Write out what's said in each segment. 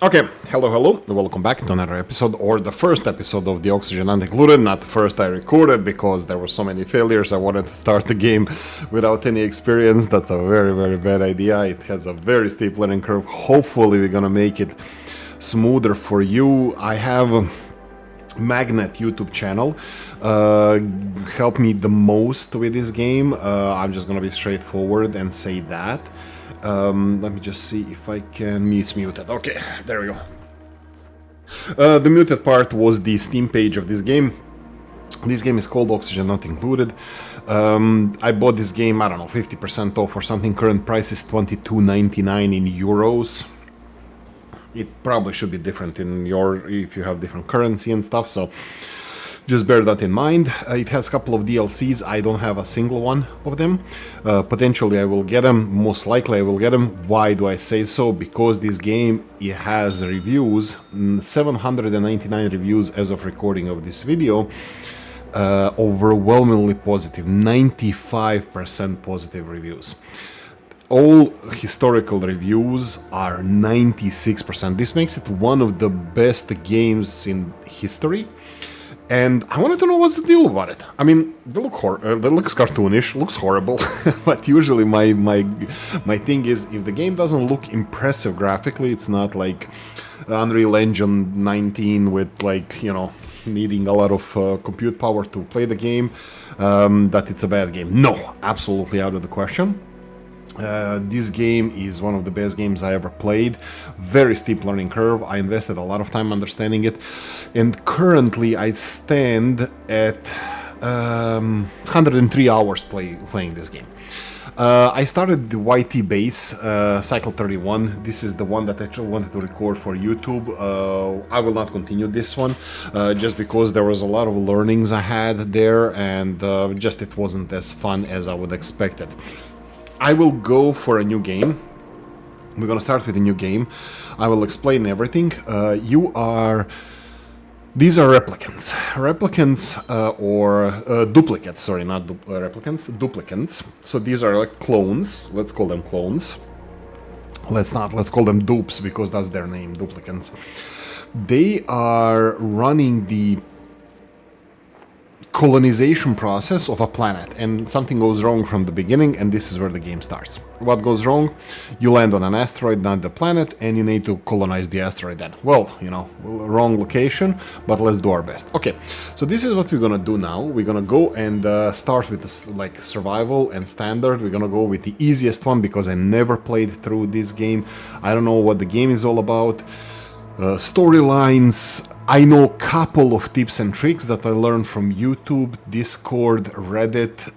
Okay, hello, welcome back to another episode, or the first episode of the Oxygen Included. Not the first I recorded, because there were so many failures. I wanted to start the game without any experience. That's a very bad idea. It has a very steep learning curve. Hopefully we're gonna make it smoother for you. I have a Magnet YouTube channel help me the most with this game. I'm just gonna be straightforward and say that. Let me just see if I can... It's muted. Okay, there we go. The muted part was the Steam page of this game. This game is called Oxygen Not Included. I bought this game, I don't know, 50% off or something. Current price is €22.99 in euros. It probably should be different in if you have different currency and stuff, so just bear that in mind. It has a couple of DLCs. I don't have a single one of them. Potentially I will get them. Most likely I will get them. Why do I say so? Because this game, it has reviews, 799 reviews as of recording of this video. Overwhelmingly positive, 95% positive reviews. All historical reviews are 96%. This makes it one of the best games in history. And I wanted to know what's the deal about it. I mean, they looks cartoonish, looks horrible, but usually my thing is, if the game doesn't look impressive graphically, it's not like Unreal Engine 19 with, like, you know, needing a lot of compute power to play the game, that it's a bad game. No, absolutely out of the question. This game is one of the best games I ever played. Very steep learning curve. I invested a lot of time understanding it, and currently I stand at 103 hours playing this game. I started the YT base, Cycle 31. This is the one that I actually wanted to record for YouTube. I will not continue this one, just because there was a lot of learnings I had there, and just it wasn't as fun as I would expect it. I will go for a new game. We're gonna start with a new game. I will explain everything. These are replicants. Replicants or duplicates, sorry, not replicants, duplicants. So these are like clones. Let's call them clones. Let's call them dupes, because that's their name, duplicants. They are running the colonization process of a planet, and something goes wrong from the beginning, and this is where the game starts. What goes wrong? You land on an asteroid, not the planet, and you need to colonize the asteroid then. Well, you know, wrong location, but let's do our best. Okay, so this is what we're gonna do now. We're gonna go and start with this, like, survival and standard. We're gonna go with the easiest one, because I never played through this game. I don't know what the game is all about. Storylines, I know a couple of tips and tricks that I learned from YouTube, Discord, Reddit,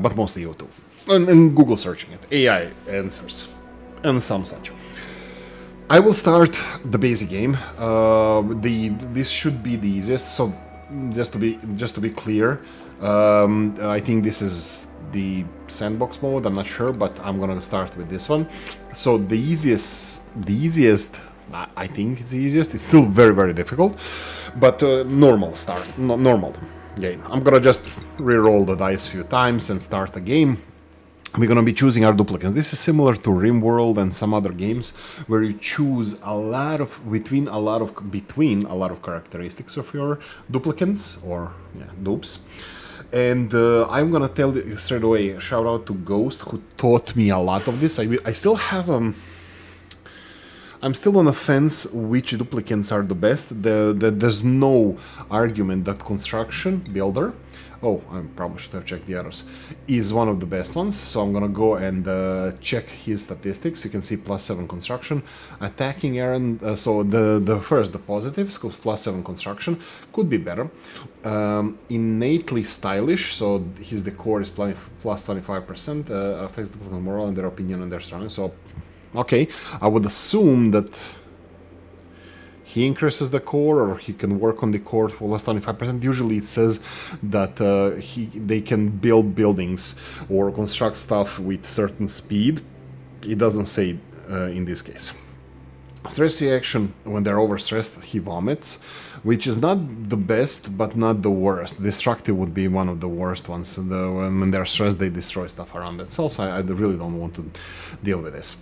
but mostly YouTube. And Google searching it, AI answers, and some such. I will start the basic game. This should be the easiest, so just to be clear, I think this is the sandbox mode, I'm not sure, but I'm gonna start with this one. So the easiest, I think it's the easiest. It's still very difficult, but normal game. I'm gonna just re-roll the dice a few times and start the game. We're gonna be choosing our duplicates. This is similar to RimWorld and some other games, where you choose between a lot of characteristics of your duplicates, or dupes. And I'm gonna tell you straight away, shout out to Ghost, who taught me a lot of this. I still have I'm still on the fence which duplicates are the best. There's no argument that Construction Builder, I probably should have checked the others, is one of the best ones. So I'm gonna go and check his statistics. You can see +7 construction, attacking Aaron. So the positives, +7 construction, could be better. Innately stylish, so his decor is +25%. Affects duplicate moral and their opinion and their surroundings. So okay, I would assume that he increases the core, or he can work on the core for +25%. Usually it says that they can build buildings or construct stuff with certain speed. It doesn't say in this case. Stress reaction: when they're overstressed, he vomits, which is not the best, but not the worst. Destructive would be one of the worst ones. When they're stressed, they destroy stuff around themselves. I really don't want to deal with this.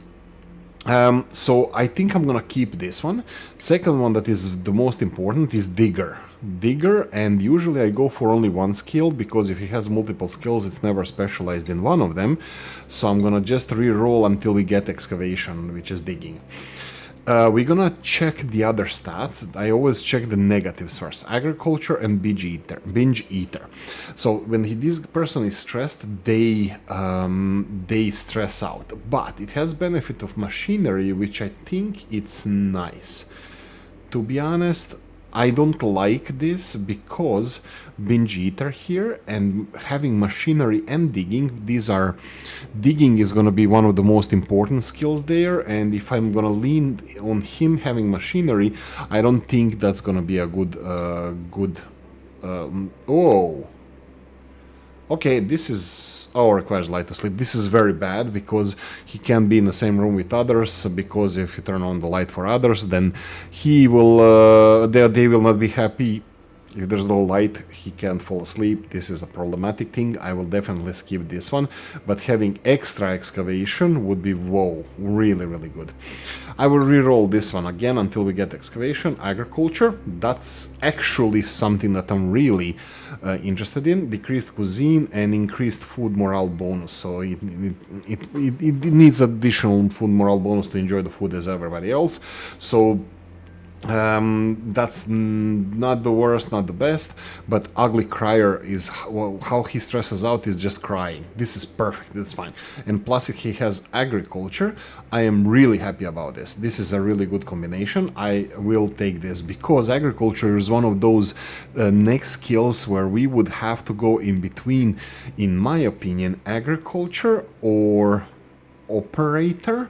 So I think I'm gonna keep this one. Second one that is the most important is Digger. Digger, and usually I go for only one skill, because if he has multiple skills, it's never specialized in one of them. So I'm gonna just re-roll until we get Excavation, which is Digging. We're gonna check the other stats. I always check the negatives first. Agriculture and binge eater. So when this person is stressed, they stress out. But it has benefit of machinery, which I think it's nice. To be honest, I don't like this because binge eater here and having machinery and digging, digging is going to be one of the most important skills there, and if I'm going to lean on him having machinery, I don't think that's going to be a good oh. Okay, this is... Oh, requires light to sleep. This is very bad because he can't be in the same room with others, because if you turn on the light for others, then he will... they will not be happy. If there's no light, he can't fall asleep. This is a problematic thing. I will definitely skip this one. But having extra excavation would be, whoa, really, really good. I will re-roll this one again until we get excavation. Agriculture, that's actually something that I'm really interested in. Decreased cuisine and increased food morale bonus. So it needs additional food morale bonus to enjoy the food as everybody else. So that's not the worst, not the best, but Ugly Crier is how he stresses out is just crying. This is perfect, that's fine. And plus he has agriculture. I am really happy about this. This is a really good combination. I will take this because agriculture is one of those next skills where we would have to go in between, in my opinion, agriculture or operator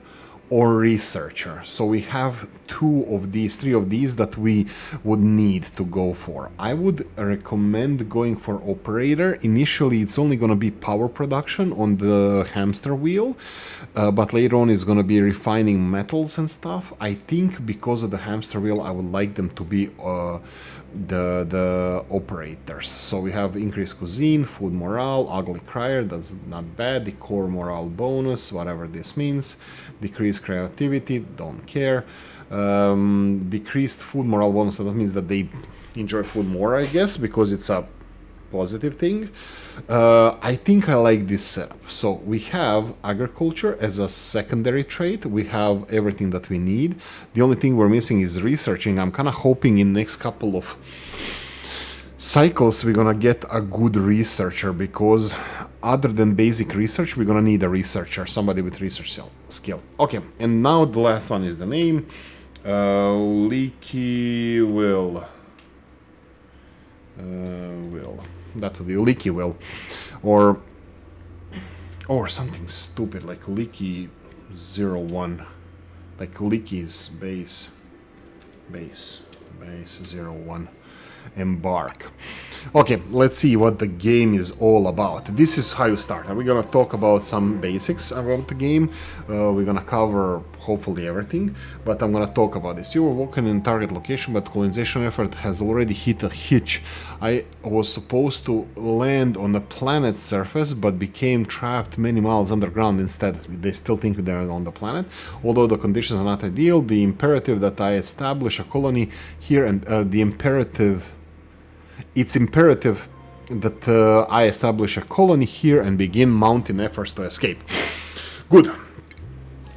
or researcher. So we have three of these that we would need to go for. I would recommend going for operator. Initially, it's only going to be power production on the hamster wheel, but later on it's going to be refining metals and stuff. I think because of the hamster wheel, I would like them to be the operators. So we have increased cuisine, food morale, Ugly Crier, that's not bad, decor morale bonus, whatever this means, decreased creativity, don't care, decreased food morale bonus, so that means that they enjoy food more, I guess, because it's a positive thing. I think I like this setup. So we have agriculture as a secondary trait. We have everything that we need. The only thing we're missing is researching. I'm kind of hoping in next couple of cycles we're gonna get a good researcher, because other than basic research, we're gonna need a researcher, somebody with research skill. Okay, and now the last one is the name. Oolykee will. That would be Oolykee will, or something stupid like Oolykee 01, like Oolykee's base 01. Embark. Okay, let's see what the game is all about. This is how you start. We're gonna talk about some basics about the game. We're gonna cover hopefully everything, but I'm gonna talk about this. You were walking in target location, but colonization effort has already hit a hitch. I was supposed to land on the planet's surface, but became trapped many miles underground instead. They still think they're on the planet. Although the conditions are not ideal, the imperative that I establish a colony here, and it's imperative that I establish a colony here and begin mounting efforts to escape. Good.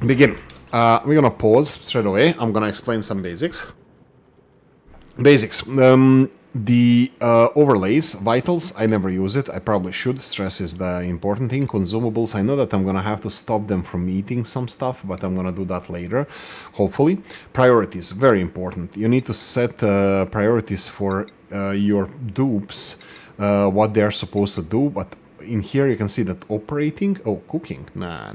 Begin. We're gonna pause straight away. I'm gonna explain some basics. The overlays, vitals, I never use it. I probably should. Stress is the important thing. Consumables, I know that I'm gonna have to stop them from eating some stuff, but I'm gonna do that later, hopefully. Priorities, very important. You need to set priorities for your dupes, what they're supposed to do, but in here you can see that operating, cooking, nah.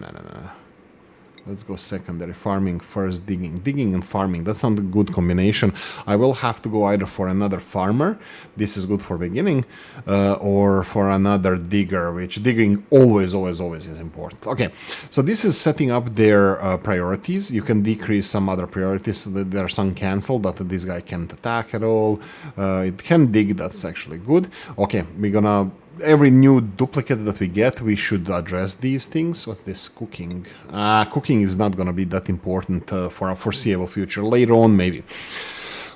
Let's go secondary, farming first, digging and farming. That's not a good combination. I will have to go either for another farmer, this is good for beginning, or for another digger, which digging always is important. Okay, so this is setting up their priorities. You can decrease some other priorities so that there are some cancelled, that this guy can't attack at all. It can dig, that's actually good. Okay, we're gonna every new duplicate that we get, we should address these things. What's this? Cooking. Cooking is not going to be that important for a foreseeable future. Later on, maybe.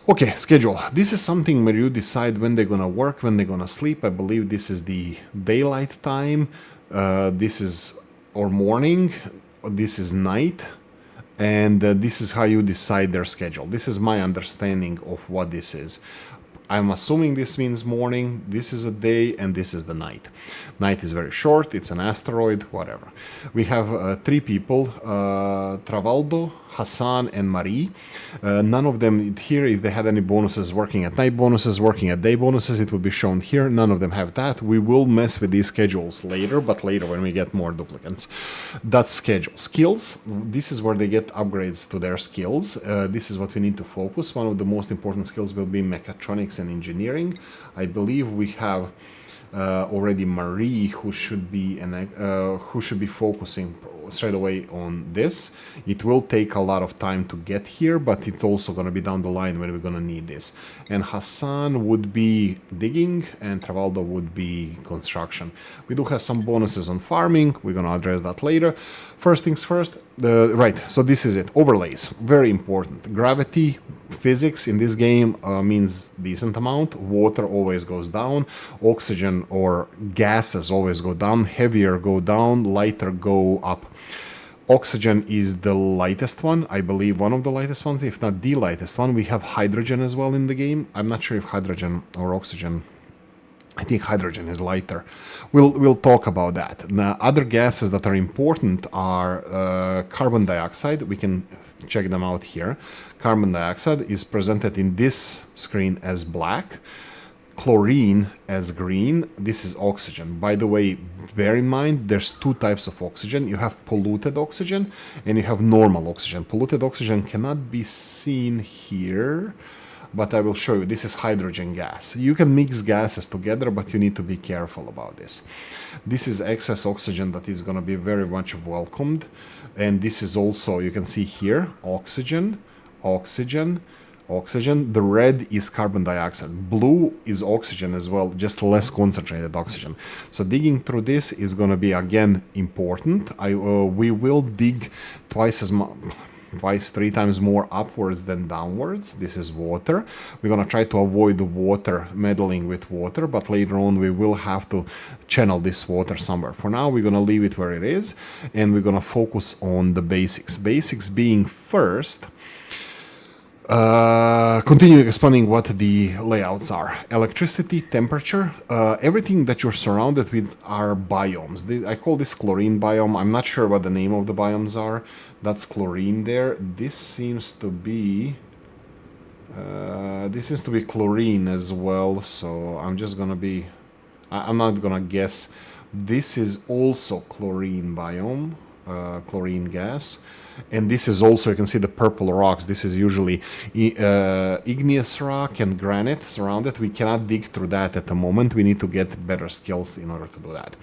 Okay, schedule. This is something where you decide when they're going to work, when they're going to sleep. I believe this is the daylight time. This is or morning. This is night. And this is how you decide their schedule. This is my understanding of what this is. I'm assuming this means morning, this is a day, and this is the night. Night is very short, it's an asteroid, whatever. We have 3 people, Travaldo, Hassan, and Marie. None of them here, if they had any bonuses, working at night bonuses, working at day bonuses, it will be shown here. None of them have that. We will mess with these schedules later, but later when we get more duplicates. That's schedule. Skills, this is where they get upgrades to their skills. This is what we need to focus. One of the most important skills will be mechatronics and engineering. I believe we have already Marie, who should be focusing straight away on this. It will take a lot of time to get here, but it's also going to be down the line when we're going to need this. And Hassan would be digging, and Travaldo would be construction. We do have some bonuses on farming. We're going to address that later. First things first, right, so this is it. Overlays, very important. Gravity, physics in this game means decent amount. Water always goes down. Oxygen or gases always go down. Heavier go down, lighter go up. Oxygen is the lightest one, I believe one of the lightest ones, if not the lightest one. We have hydrogen as well in the game. I'm not sure if hydrogen or oxygen, I think hydrogen is lighter. We'll talk about that. Now, other gases that are important are carbon dioxide. We can check them out here. Carbon dioxide is presented in this screen as black. Chlorine as green. This is oxygen. By the way, bear in mind there's 2 types of oxygen. You have polluted oxygen and you have normal oxygen. Polluted oxygen cannot be seen here, but I will show you. This is hydrogen gas. You can mix gases together, but you need to be careful about this. This is excess oxygen that is going to be very much welcomed. And this is also, you can see here, oxygen, oxygen, oxygen. The red is carbon dioxide. Blue is oxygen as well, just less concentrated oxygen. So digging through this is going to be, again, important. We will dig twice, 3 times more upwards than downwards. This is water. We're going to try to avoid the water, meddling with water, but later on we will have to channel this water somewhere. For now, we're going to leave it where it is, and we're going to focus on the basics. Basics being first, continue explaining what the layouts are. Electricity, temperature, everything that you're surrounded with are biomes. I call this chlorine biome. I'm not sure what the name of the biomes are. That's chlorine there. This seems to be chlorine as well. So I'm just gonna be, I'm not gonna guess. This is also chlorine biome, chlorine gas. And this is also, you can see the purple rocks. This is usually igneous rock and granite surrounded. We cannot dig through that at the moment. We need to get better skills in order to do that.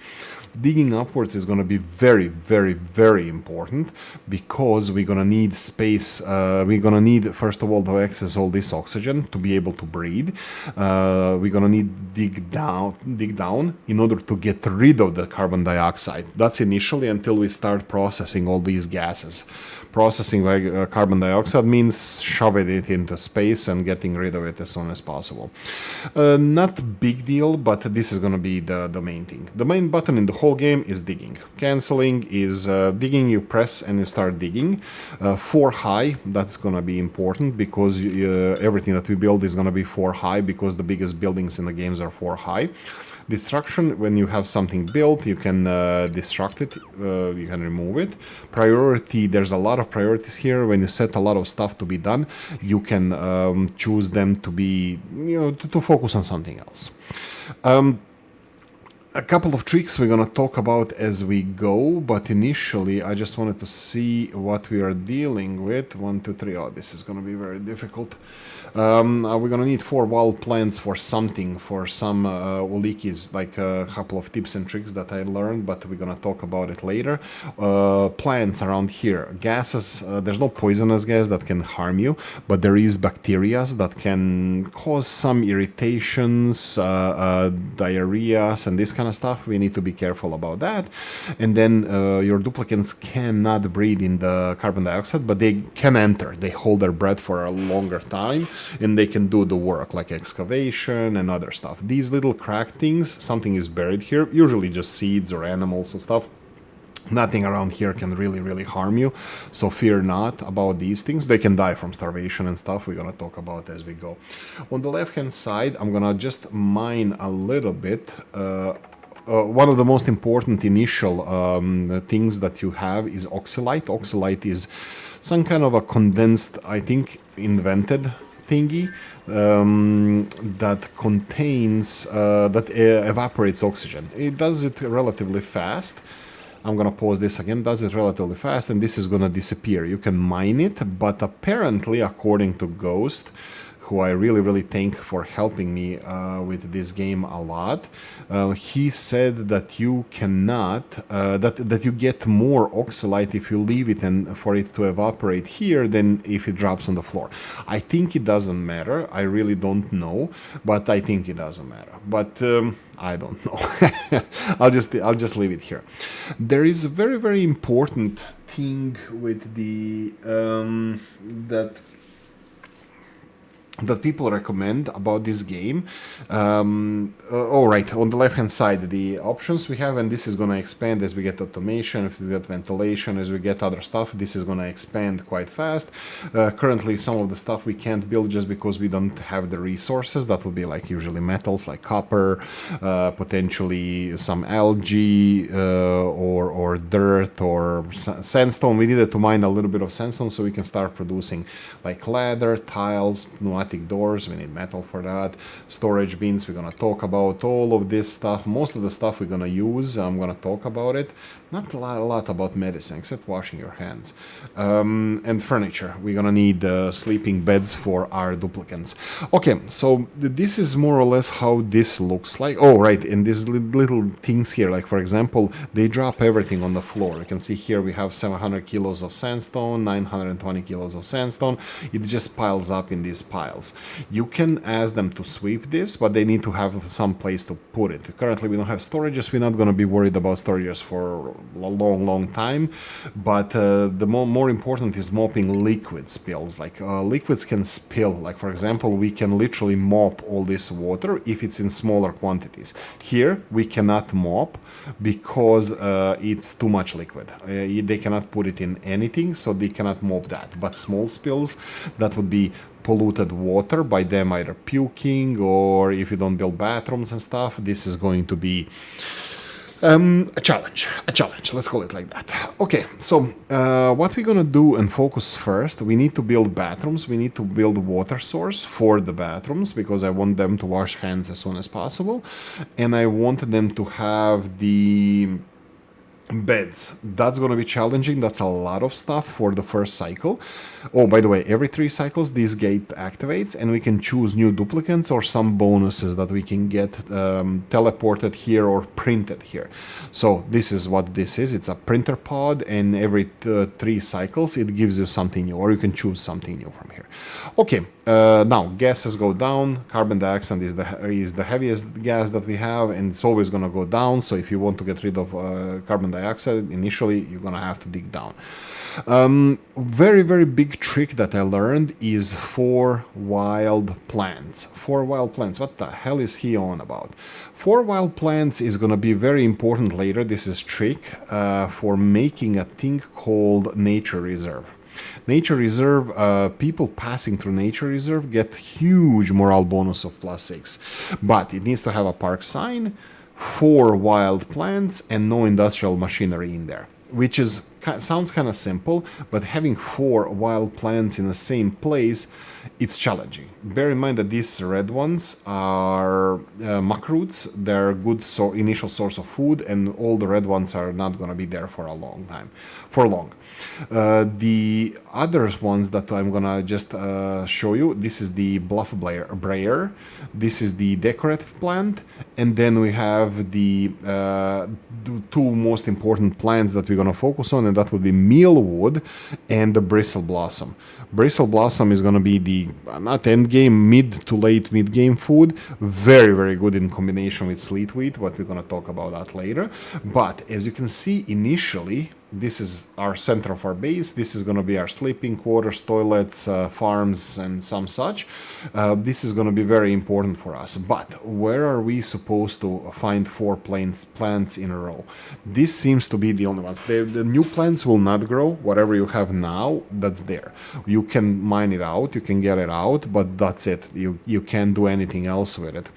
Digging upwards is going to be very, very, very important because we're going to need space. We're going to need, first of all, to access all this oxygen to be able to breathe. We're going to need dig down in order to get rid of the carbon dioxide. That's initially until we start processing all these gases. Processing carbon dioxide means shoving it into space and getting rid of it as soon as possible. Not big deal, but this is going to be the main thing. The main button in the whole game is digging. Canceling is digging. You press and you start digging. 4 high, that's going to be important because everything that we build is going to be 4 high because the biggest buildings in the games are 4 high. Destruction, when you have something built, you can destruct it, you can remove it. Priority, there's a lot of priorities here. When you set a lot of stuff to be done, you can choose them to be, to focus on something else. A couple of tricks we're going to talk about as we go, but initially I just wanted to see what we are dealing with. 1, 2, 3. Oh, this is going to be very difficult. We're going to need 4 wild plants for something, for some Oolykees, like a couple of tips and tricks that I learned, but we're going to talk about it later. Plants around here. Gases, there's no poisonous gas that can harm you, but there is bacteria that can cause some irritations, diarrheas, and this kind kind of stuff. We need to be careful about that. And then your duplicants cannot breathe in the carbon dioxide, but they can enter. They hold their breath for a longer time, and they can do the work like excavation and other stuff. These little cracked things, something is buried here, usually just seeds or animals and stuff. Nothing around here can really harm you, so fear not about these things. They can die from starvation and stuff. We're gonna talk about as we go. On the left hand side, I'm gonna just mine a little bit. One of the most important initial things that you have is oxalite. Oxalite is some kind of a condensed, I think, invented thingy that contains, that evaporates oxygen. It does it relatively fast. I'm gonna pause this again, does it relatively fast, and this is gonna disappear. You can mine it, but apparently, according to Ghost, who I really thank for helping me with this game a lot, he said that you cannot, that you get more oxalite if you leave it and for it to evaporate here than if it drops on the floor. I think it doesn't matter. I really don't know, but I think it doesn't matter. But I don't know. I'll just leave it here. There is a very important thing with the that people recommend about this game. All right, on the left hand side, the options we have, and this is going to expand as we get automation, if we get ventilation, as we get other stuff. This is going to expand quite fast. Currently, some of the stuff we can't build just because we don't have the resources. That would be like usually metals like copper, potentially some algae, or dirt or sandstone. We needed to mine a little bit of sandstone so we can start producing like ladder, tiles, pneumatic doors. We need metal for that. Storage bins, we're gonna talk about all of this stuff. Most of the stuff we're gonna use, I'm gonna talk about it. Not a lot about medicine except washing your hands. And furniture, we're gonna need sleeping beds for our duplicants. Okay, so this is more or less how this looks like. Oh right, and these little things here, like for example, they drop everything on the floor. You can see here we have 700 kilos of sandstone, 920 kilos of sandstone. It just piles up in these piles. You can ask them to sweep this, but they need to have some place to put it. Currently we don't have storages. We're not going to be worried about storages for a long time, but the more important is mopping liquid spills. Like liquids can spill, like for example, we can literally mop all this water if it's in smaller quantities. Here we cannot mop because it's too much liquid. They cannot put it in anything, so they cannot mop that. But small spills, that would be polluted water by them either puking, or if you don't build bathrooms and stuff, this is going to be a challenge, let's call it like that. Okay, so what we're gonna do and focus first, we need to build bathrooms. We need to build water source for the bathrooms because I want them to wash hands as soon as possible, and I want them to have the beds. That's going to be challenging. That's a lot of stuff for the first cycle. Oh, by the way, every 3 cycles this gate activates, and we can choose new duplicants or some bonuses that we can get teleported here or printed here. So this is what this is. It's a printer pod, and every 3 cycles it gives you something new, or you can choose something new from here. Okay, now gases go down. Carbon dioxide is the heaviest gas that we have, and it's always going to go down. So if you want to get rid of carbon dioxide, initially you're going to have to dig down. Very big trick that I learned is 4 wild plants. 4 wild plants. What the hell is he on about? 4 wild plants is going to be very important later. This is trick for making a thing called nature reserve. Nature reserve, people passing through nature reserve get huge morale bonus of +6, but it needs to have a park sign, 4 wild plants, and no industrial machinery in there, which is sounds kind of simple, but having 4 wild plants in the same place, it's challenging. Bear in mind that these red ones are muck roots. They're good initial source of food, and all the red ones are not going to be there for a long time, for long. The other ones that I'm gonna just show you, this is the bluff brayer, this is the decorative plant, and then we have the 2 most important plants that we're gonna focus on, and that would be mealwood and the bristle blossom. Bristle blossom is going to be the not end game, mid to late mid game food. Very, very good in combination with sleet wheat, but we're going to talk about that later. But as you can see, initially, this is our center of our base. This is going to be our sleeping quarters, toilets, farms, and some such. This is going to be very important for us. But where are we supposed to find 4 plants in a row? This seems to be the only ones. The new plants will not grow. Whatever you have now, that's there. You can mine it out, you can get it out, but that's it. You can't do anything else with it.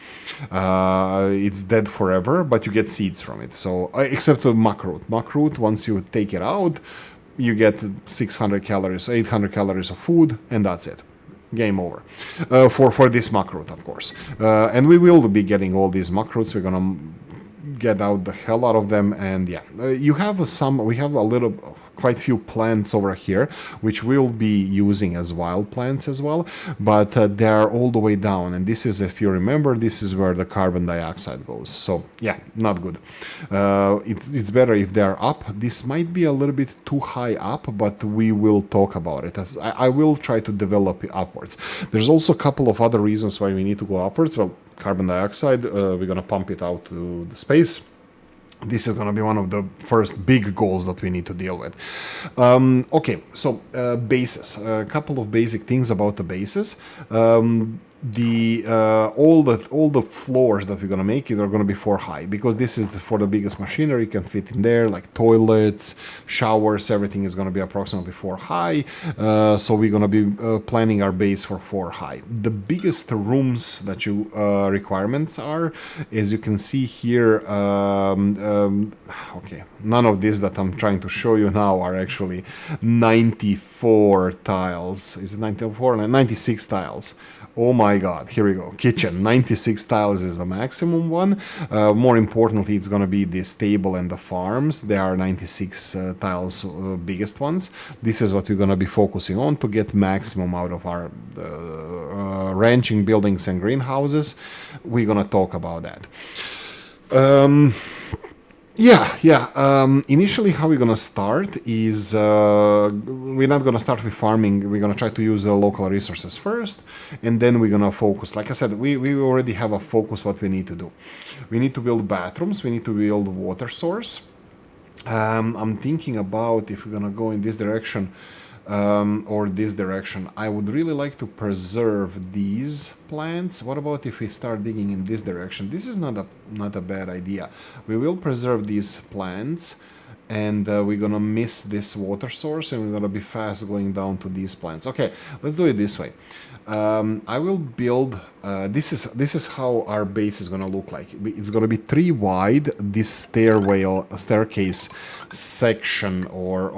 It's dead forever, but you get seeds from it. So except the muckroot. Muckroot, once you take it out, you get 600 calories, 800 calories of food, and that's it. Game over. For this muckroot, of course. And we will be getting all these muckroots. We're gonna get out the hell out of them, and yeah, we have quite few plants over here which we'll be using as wild plants as well, but they're all the way down, and this is, if you remember, this is where the carbon dioxide goes. So yeah, not good. It's better if they're up. This might be a little bit too high up, but we will talk about it. I will try to develop it upwards. There's also a couple of other reasons why we need to go upwards. Well, carbon dioxide, we're going to pump it out to the space. This is going to be one of the first big goals that we need to deal with. Okay, so bases. A couple of basic things about the bases. All the floors that we're gonna make are gonna be 4 high, because this is for the biggest machinery, can fit in there, like toilets, showers, everything is gonna be approximately 4 high. So we're gonna be planning our base for 4 high. The biggest rooms that you requirements are, as you can see here, okay, none of these that I'm trying to show you now are actually 94 tiles. Is it 94? 96 tiles. Oh my god, here we go. Kitchen, 96 tiles is the maximum one. More importantly, it's going to be this table and the farms. They are 96 tiles, biggest ones. This is what we're going to be focusing on to get maximum out of our ranching buildings and greenhouses. We're going to talk about that. Initially, how we're gonna start is we're not gonna start with farming. We're gonna try to use the local resources first, and then we're gonna focus. Like I said, we already have a focus what we need to do. We need to build bathrooms. We need to build water source. I'm thinking about if we're gonna go in this direction or this direction. I would really like to preserve these plants. What about if we start digging in this direction? This is not a bad idea. We will preserve these plants, and we're gonna miss this water source, and we're gonna be fast going down to these plants. Okay, let's do it this way. I will build. This is how our base is gonna look like. It's gonna be 3 wide. This staircase section or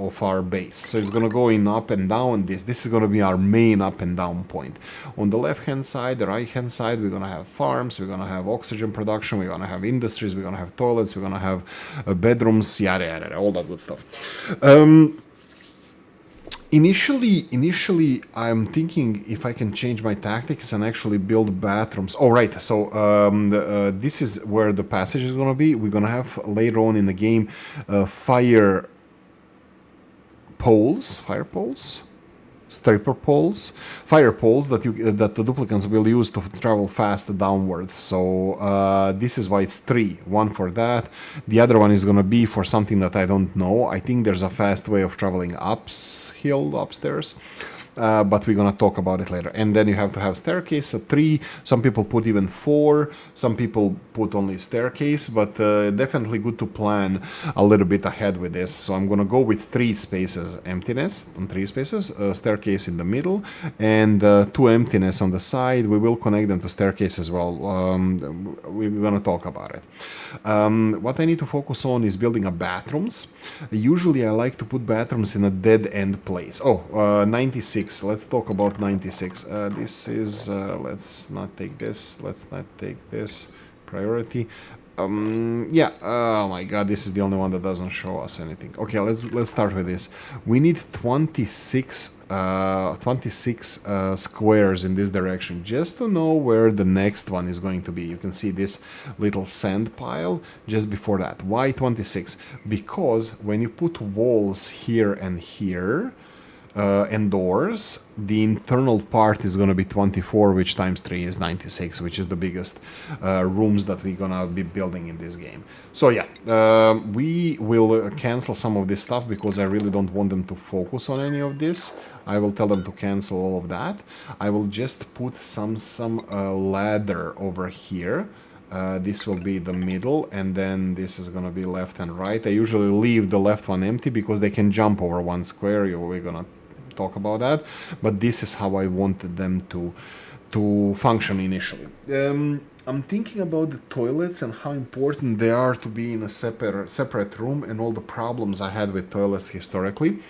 of our base. So it's gonna go in up and down. This is gonna be our main up and down point. On the left hand side, the right hand side, we're gonna have farms. We're gonna have oxygen production. We're gonna have industries. We're gonna have toilets. We're gonna have bedrooms. Yada yada, all that good stuff. Initially, I'm thinking if I can change my tactics and actually build bathrooms. Oh, right. So this is where the passage is going to be. We're going to have later on in the game fire poles, stripper poles, fire poles that the duplicants will use to travel fast downwards. So this is why it's 3. One for that. The other one is going to be for something that I don't know. I think there's a fast way of traveling upstairs. But we're gonna talk about it later. And then you have to have staircase, 3. Some people put even 4. Some people put only staircase, but definitely good to plan a little bit ahead with this. So I'm gonna go with 3 spaces emptiness on 3 spaces, staircase in the middle, and 2 emptiness on the side. We will connect them to staircase as well. We're gonna talk about it. What I need to focus on is building a bathrooms. Usually I like to put bathrooms in a dead end place. 96. Let's talk about 96. This is, let's not take this. Let's not take this. Priority. Yeah, oh my god, this is the only one that doesn't show us anything. Okay, let's start with this. We need 26 squares in this direction just to know where the next one is going to be. You can see this little sand pile just before that. Why 26? Because when you put walls here and here, and doors, the internal part is going to be 24, which times 3 is 96, which is the biggest rooms that we're going to be building in this game. So yeah, we will cancel some of this stuff because I really don't want them to focus on any of this. I will tell them to cancel all of that. I will just put some ladder over here. This will be the middle, and then this is gonna be left and right. I usually leave the left one empty because they can jump over one square. We're gonna talk about that, but this is how I wanted them to function initially. I'm thinking about the toilets and how important they are to be in a separate room, and all the problems I had with toilets historically.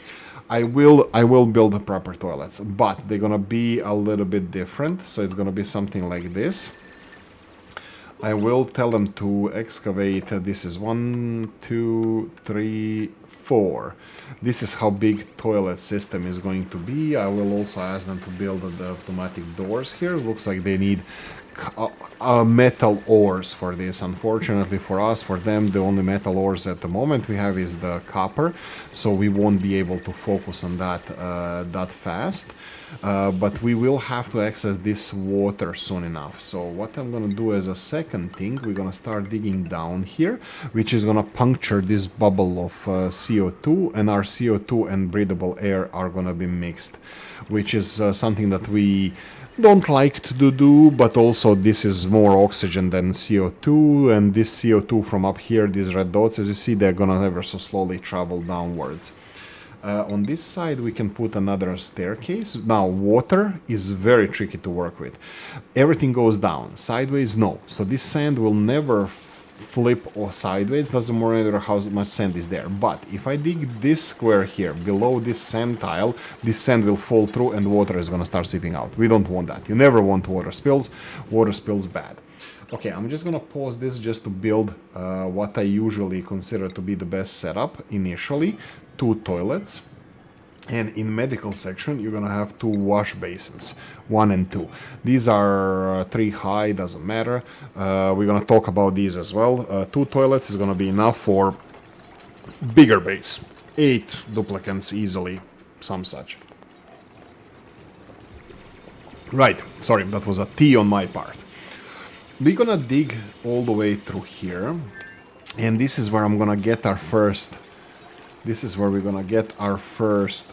I will build the proper toilets, but they're gonna be a little bit different. So it's gonna be something like this. I will tell them to excavate. This is 1, 2, 3, 4. This is how big toilet system is going to be. I will also ask them to build the automatic doors here. It looks like they need metal ores for this. Unfortunately for us, for them, the only metal ores at the moment we have is the copper, so we won't be able to focus on that that fast. But we will have to access this water soon enough. So what I'm gonna do as a second thing, we're gonna start digging down here, which is gonna puncture this bubble of CO2, and our CO2 and breathable air are gonna be mixed, which is something that we don't like to do, but also this is more oxygen than CO2, and this CO2 from up here, these red dots, as you see, they're gonna ever so slowly travel downwards. On this side we can put another staircase. Now water is very tricky to work with. Everything goes down, sideways no, so this sand will never flip or sideways, doesn't matter how much sand is there. But if I dig this square here below this sand tile, this sand will fall through and water is gonna start seeping out. We don't want that. You never want water spills. Water spills bad. Okay, I'm just gonna pause this just to build what I usually consider to be the best setup initially. 2 toilets. And in medical section, you're gonna have 2 wash basins, 1 and 2. These are 3 high, doesn't matter. We're gonna talk about these as well. 2 toilets is gonna be enough for bigger base. 8 duplicants easily, some such. Right, sorry, that was a T on my part. We're gonna dig all the way through here, and this is where I'm gonna get our first. This is where we're gonna get our first.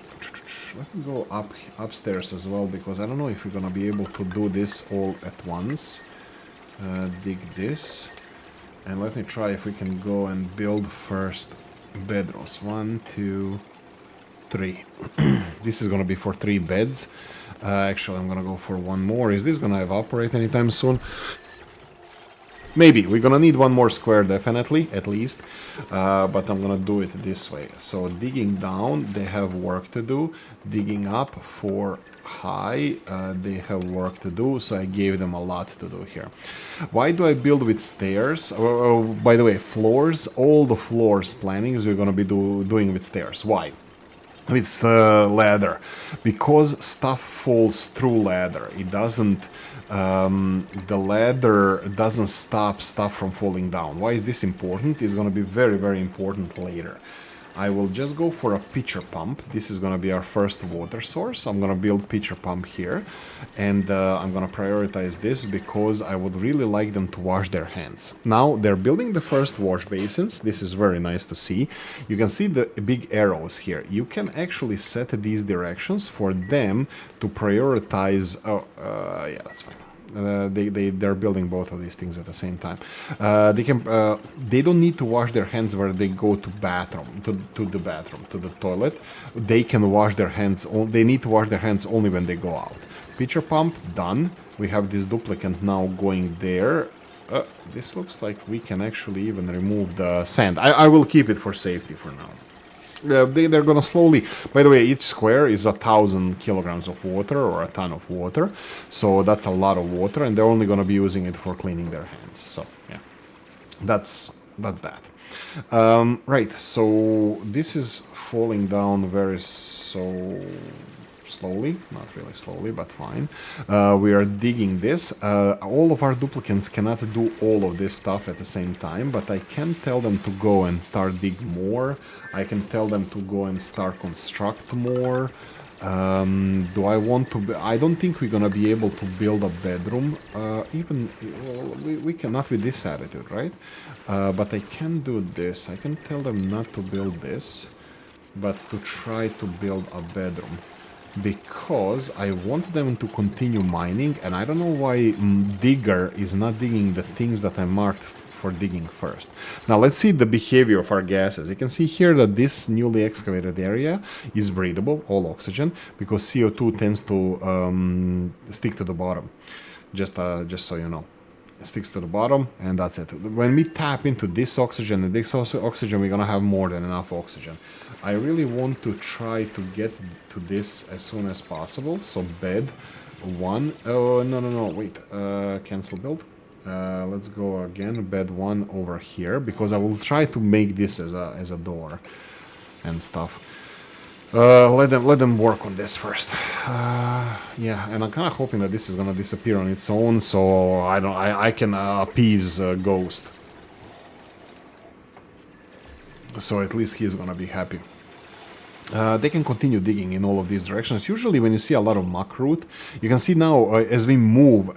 Let me go upstairs as well, because I don't know if we're gonna be able to do this all at once. Dig this, and let me try if we can go and build first bedrooms. 1, 2, 3. This is gonna be for 3 beds. Actually, I'm gonna go for 1 more. Is this gonna evaporate anytime soon? Maybe. We're gonna need 1 more square, definitely, at least. But I'm gonna do it this way. So digging down, they have work to do. Digging up for high, they have work to do. So I gave them a lot to do here. Why do I build with stairs? By the way, floors, all the floors plannings we're gonna be doing with stairs. Why? With ladder. Because stuff falls through ladder. It doesn't... the ladder doesn't stop stuff from falling down. Why is this important? It's going to be very, very important later. I will just go for a pitcher pump. This is going to be our first water source. I'm going to build pitcher pump here, and I'm going to prioritize this because I would really like them to wash their hands. Now they're building the first wash basins. This is very nice to see. You can see the big arrows here. You can actually set these directions for them to prioritize. Yeah, that's fine. They're building both of these things at the same time. They don't need to wash their hands where they go to the bathroom, to the toilet. They can wash their hands. They need to wash their hands only when they go out. Pitcher pump done. We have this duplicant now going there. This looks like we can actually even remove the sand. I will keep it for safety for now. They're gonna slowly. By the way, each square is 1,000 kilograms of water or a ton of water, so that's a lot of water, and they're only gonna be using it for cleaning their hands. So yeah. That's that. Right, so this is falling down very so slowly, not really slowly, but fine. We are digging this. All of our duplicants cannot do all of this stuff at the same time, but I can tell them to go and start dig more. I can tell them to go and start construct more. Do I want to? I don't think we're gonna be able to build a bedroom. Even well, we cannot with this attitude, right? But I can do this. I can tell them not to build this, but to try to build a bedroom, because I want them to continue mining, and I don't know why Digger is not digging the things that I marked for digging first. Now let's see the behavior of our gases. You can see here that this newly excavated area is breathable, all oxygen, because CO2 tends to stick to the bottom. Just so you know. It sticks to the bottom, and that's it. When we tap into this oxygen and this oxygen, we're gonna have more than enough oxygen. I really want to try to get to this as soon as possible. So bed 1. Oh, no, wait. Cancel build. Let's go again. Bed 1 over here, because I will try to make this as a door and stuff. Let them work on this first. Yeah, and I'm kind of hoping that this is gonna disappear on its own, so I can appease Ghost. So at least he's gonna be happy. They can continue digging in all of these directions. Usually when you see a lot of muck root, you can see now as we move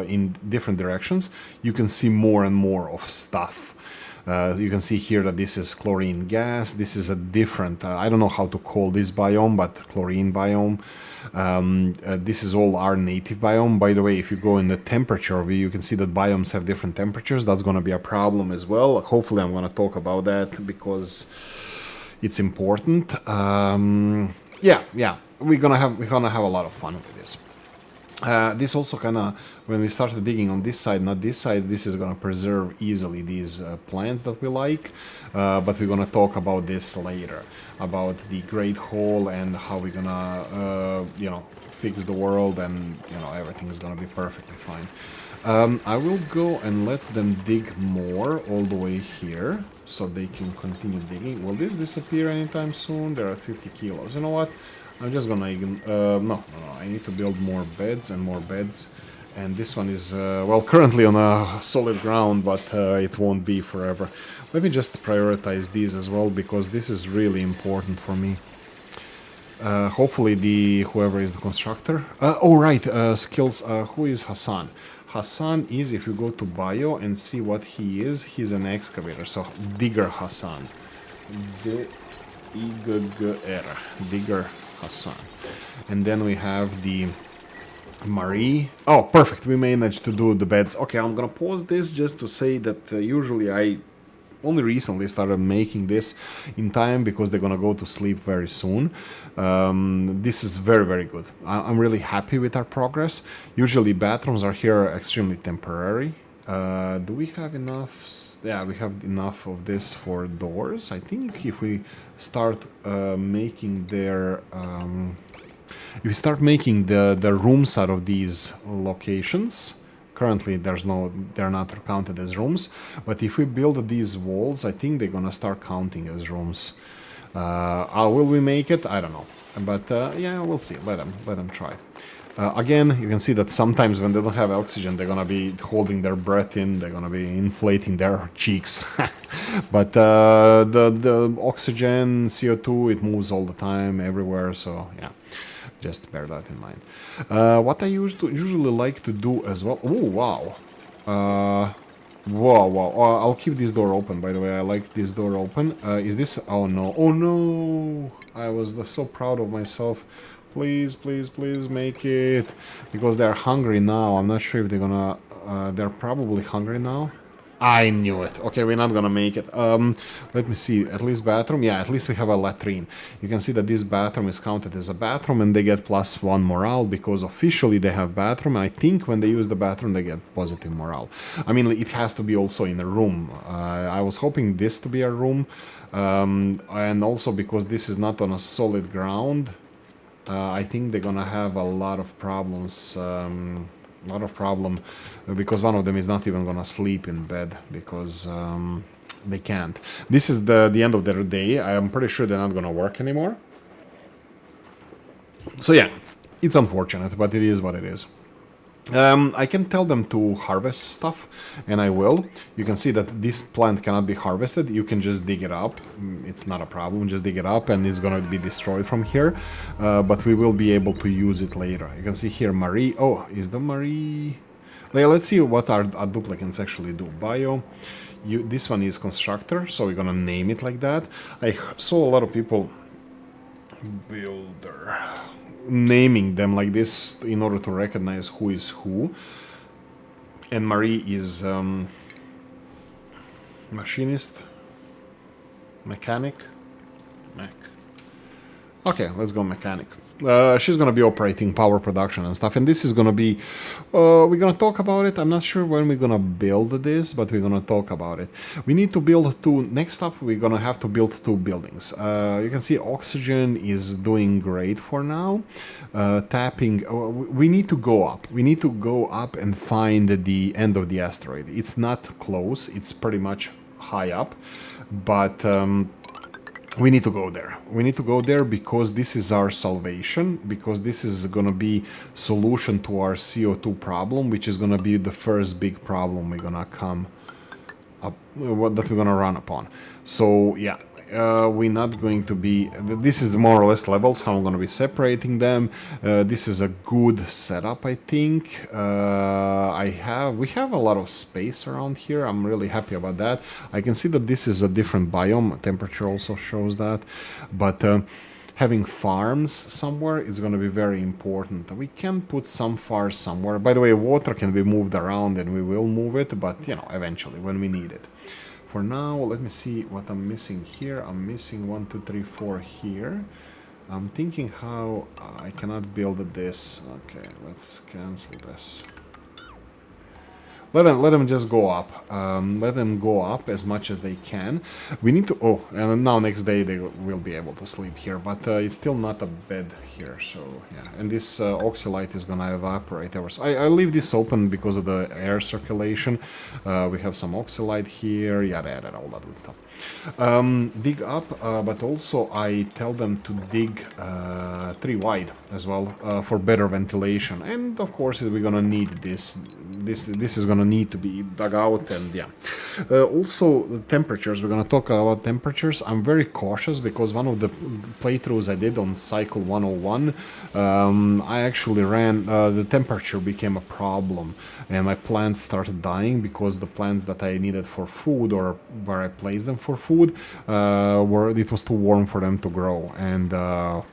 in different directions, you can see more and more of stuff. You can see here that this is chlorine gas. This is a different, I don't know how to call this biome, but chlorine biome. This is all our native biome. By the way, if you go in the temperature view, you can see that biomes have different temperatures. That's going to be a problem as well. Hopefully I'm going to talk about that because it's important. Yeah, we're gonna have a lot of fun with this. This also kind of, when we started digging on this side, not this side, this is gonna preserve easily these plants that we like. But we're gonna talk about this later, about the Great Hole and how we're gonna, fix the world, and everything is gonna be perfectly fine. I will go and let them dig more all the way here, so they can continue digging. Will this disappear anytime soon? There are 50 kilos. You know what? I'm just gonna no, I need to build more beds and more beds. And this one is, currently on a solid ground, but it won't be forever. Let me just prioritize these as well, because this is really important for me. Hopefully whoever is the constructor. Skills. Who is Hassan? Hassan is, if you go to bio and see what he is, he's an excavator. So Digger Hassan. Digger Hassan. And then we have the Marie. Oh, perfect. We managed to do the beds. Okay, I'm gonna pause this just to say that usually I only recently started making this in time because they're gonna go to sleep very soon. This is very, very good. I'm really happy with our progress. Usually bathrooms are here extremely temporary. Do we have enough? Yeah, we have enough of this for doors. I think if we start making their if we start making the rooms out of these locations. Currently, they're not counted as rooms, but if we build these walls, I think they're gonna start counting as rooms. Will we make it? I don't know, but yeah, we'll see. Let them try. Again, you can see that sometimes when they don't have oxygen, they're gonna be holding their breath in. They're gonna be inflating their cheeks. But the oxygen, CO2, it moves all the time, everywhere. So yeah. Just bear that in mind. What I usually like to do as well. Oh wow! Wow! I'll keep this door open. By the way, I like this door open. Is this? Oh no! Oh no! I was so proud of myself. Please make it, because they're hungry now. I'm not sure if they're gonna. They're probably hungry now. I knew it. Okay, we're not gonna make it. Let me see. At least bathroom. Yeah, at least we have a latrine. You can see that this bathroom is counted as a bathroom, and they get +1 morale because officially they have bathroom. And I think when they use the bathroom, they get positive morale. I mean, it has to be also in a room. I was hoping this to be a room, and also because this is not on a solid ground, I think they're gonna have a lot of problems. problem, because one of them is not even gonna sleep in bed because they can't. This is the end of their day. I am pretty sure they're not gonna work anymore. So yeah, it's unfortunate, but it is what it is. I can tell them to harvest stuff, and I will. You can see that this plant cannot be harvested. You can just dig it up. It's not a problem. Just dig it up, and it's going to be destroyed from here. But we will be able to use it later. You can see here Marie. Oh, is the Marie... Yeah, let's see what our duplicants actually do. Bio. This one is constructor, so we're going to name it like that. I saw a lot of people... Builder... naming them like this in order to recognize who is who. And Marie is machinist, mechanic, mech. Okay, let's go mechanic. She's gonna be operating power production and stuff, and this is gonna be we're gonna talk about it. I'm not sure when we're gonna build this, but we're gonna talk about it. We need to build two. Next up, we're gonna have to build two buildings. You can see oxygen is doing great for now. Tapping, we need to go up. We need to go up and find the end of the asteroid. It's not close, it's pretty much high up, but we need to go there. We need to go there because this is our salvation, because this is going to be solution to our CO2 problem, which is going to be the first big problem we're going to come up, that we're going to run upon. So yeah, we're not going to be... This is the more or less levels, how I'm going to be separating them. This is a good setup, I think. We have a lot of space around here. I'm really happy about that. I can see that this is a different biome. Temperature also shows that. But having farms somewhere is going to be very important. We can put some farms somewhere. By the way, water can be moved around, and we will move it, but, you know, eventually, when we need it. For now, let me see what I'm missing here. I'm missing 1, 2, 3, 4 here. I'm thinking how I cannot build this. Okay, let's cancel this. Let them just go up. Let them go up as much as they can. We need to... Oh, and now next day they will be able to sleep here, but it's still not a bed here, so yeah. And this oxylite is gonna evaporate. I leave this open because of the air circulation. We have some oxylite here, yada yada, all that good stuff. Dig up, but also I tell them to dig 3 wide as well for better ventilation. And of course we're gonna need this. This is gonna need to be dug out, and yeah. Also the temperatures, we're gonna talk about temperatures. I'm very cautious because one of the playthroughs I did on cycle 101, I actually ran, the temperature became a problem, and my plants started dying because the plants that I needed for food, or where I placed them for food, it was too warm for them to grow, and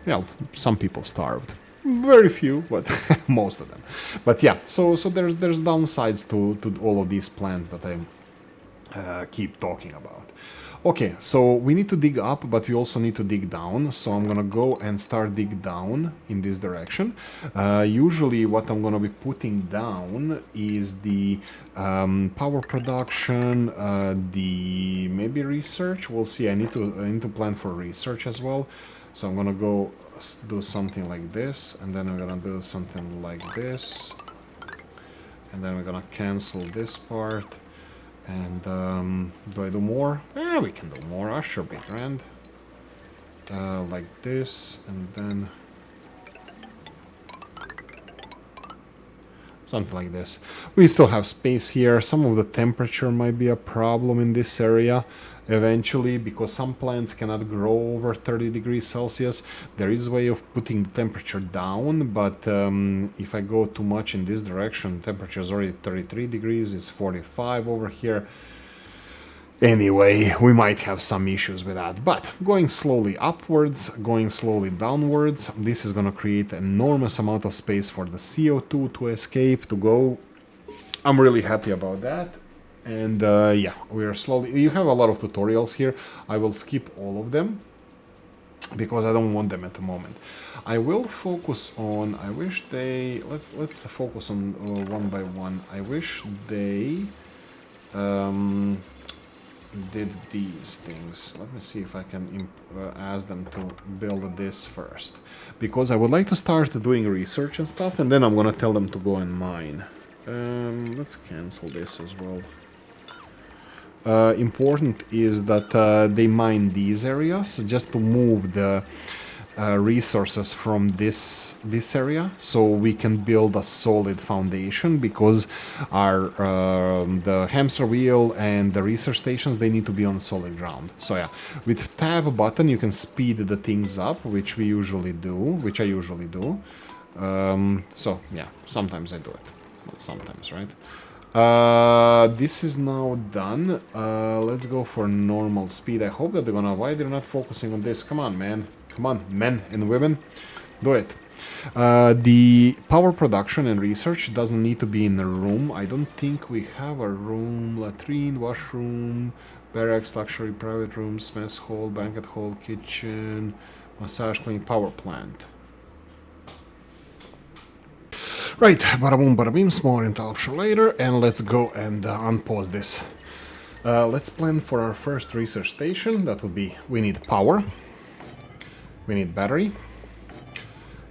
yeah, some people starved. Very few, but most of them. But yeah, so there's downsides to all of these plans that I keep talking about. Okay, so we need to dig up, but we also need to dig down. So I'm gonna go and start dig down in this direction. Usually what I'm gonna be putting down is the power production, the maybe research. We'll see. I need to plan for research as well. So I'm gonna go do something like this, and then we're gonna do something like this, and then we're gonna cancel this part. And do I do more? Yeah, we can do more. I should be grand. Like this, and then something like this. We still have space here. Some of the temperature might be a problem in this area eventually, because some plants cannot grow over 30 degrees Celsius. There is a way of putting the temperature down, but if I go too much in this direction, temperature is already 33 degrees, it's 45 over here. Anyway, we might have some issues with that, but going slowly upwards, going slowly downwards, this is going to create an enormous amount of space for the CO2 to escape, to go. I'm really happy about that. And yeah, we are slowly... You have a lot of tutorials here. I will skip all of them because I don't want them at the moment. I will focus on... I wish they... Let's focus on one by one. I wish they did these things. Let me see if I can ask them to build this first, because I would like to start doing research and stuff, and then I'm gonna tell them to go and mine. Let's cancel this as well. Important is that they mine these areas just to move the resources from this area, so we can build a solid foundation, because our the hamster wheel and the research stations, they need to be on solid ground. So yeah, with tab button you can speed the things up, which I usually do. So yeah, sometimes I do it, not sometimes, right? This is now done. Let's go for normal speed. I hope that they're gonna... Why they're not focusing on this? Come on, man. Come on, men and women. Do it. The power production and research doesn't need to be in a room. I don't think we have a room. Latrine, washroom, barracks, luxury, private rooms, mess hall, banquet hall, kitchen, massage clinic, power plant. Right, bada boom, bada beam, smaller interruption later, and let's go and unpause this. Let's plan for our first research station. That would be, we need power, we need battery,